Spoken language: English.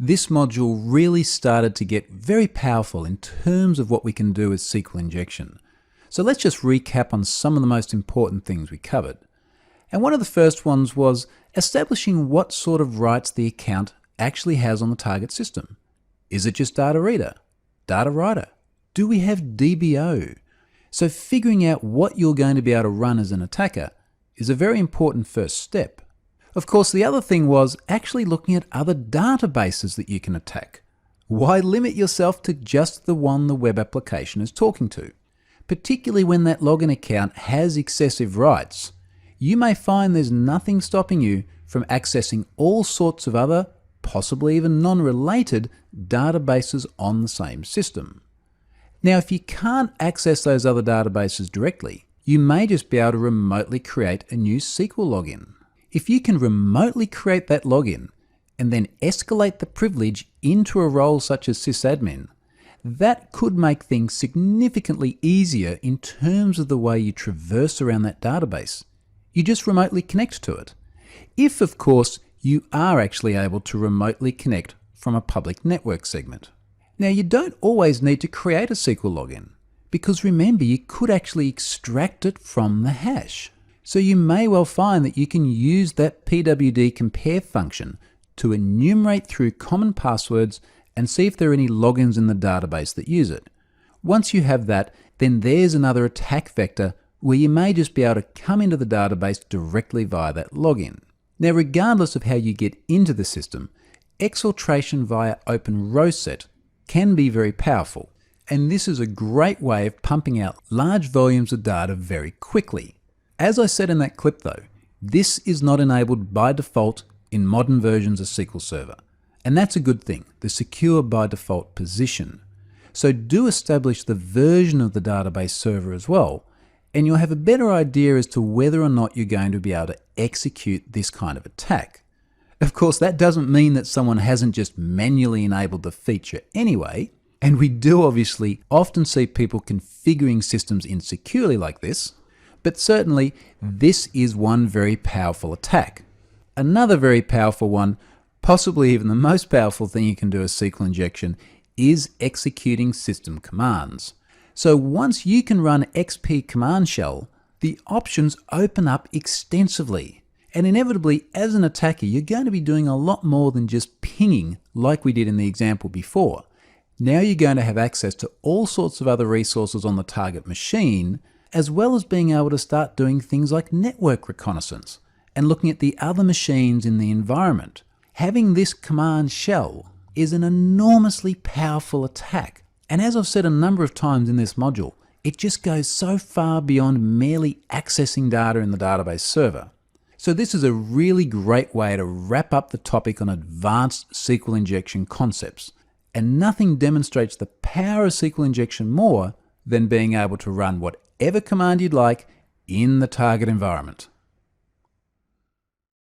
this module really started to get very powerful in terms of what we can do with SQL injection. So let's just recap on some of the most important things we covered. And one of the first ones was establishing what sort of rights the account actually has on the target system. Is it just data reader? Data writer? Do we have DBO? So figuring out what you're going to be able to run as an attacker is a very important first step. Of course, the other thing was actually looking at other databases that you can attack. Why limit yourself to just the one the web application is talking to? Particularly when that login account has excessive rights. You may find there's nothing stopping you from accessing all sorts of other, possibly even non-related, databases on the same system. Now, if you can't access those other databases directly, you may just be able to remotely create a new SQL login. If you can remotely create that login and then escalate the privilege into a role such as sysadmin, that could make things significantly easier in terms of the way you traverse around that database. You just remotely connect to it. If, of course, you are actually able to remotely connect from a public network segment. Now, you don't always need to create a SQL login, because remember, you could actually extract it from the hash. So you may well find that you can use that pwd compare function to enumerate through common passwords and see if there are any logins in the database that use it. Once you have that, then there's another attack vector where you may just be able to come into the database directly via that login. Now, regardless of how you get into the system, exfiltration via OpenRowset can be very powerful, and this is a great way of pumping out large volumes of data very quickly. As I said in that clip though, this is not enabled by default in modern versions of SQL Server, and that's a good thing, the secure by default position. So do establish the version of the database server as well, and you'll have a better idea as to whether or not you're going to be able to execute this kind of attack. Of course, that doesn't mean that someone hasn't just manually enabled the feature anyway, and we do obviously often see people configuring systems insecurely like this, but certainly this is one very powerful attack. Another very powerful one, possibly even the most powerful thing you can do as SQL injection, is executing system commands. So once you can run XP command shell, the options open up extensively. And inevitably, as an attacker, you're going to be doing a lot more than just pinging like we did in the example before. Now you're going to have access to all sorts of other resources on the target machine, as well as being able to start doing things like network reconnaissance and looking at the other machines in the environment. Having this command shell is an enormously powerful attack. And as I've said a number of times in this module, it just goes so far beyond merely accessing data in the database server. So this is a really great way to wrap up the topic on advanced SQL injection concepts. And nothing demonstrates the power of SQL injection more than being able to run whatever command you'd like in the target environment.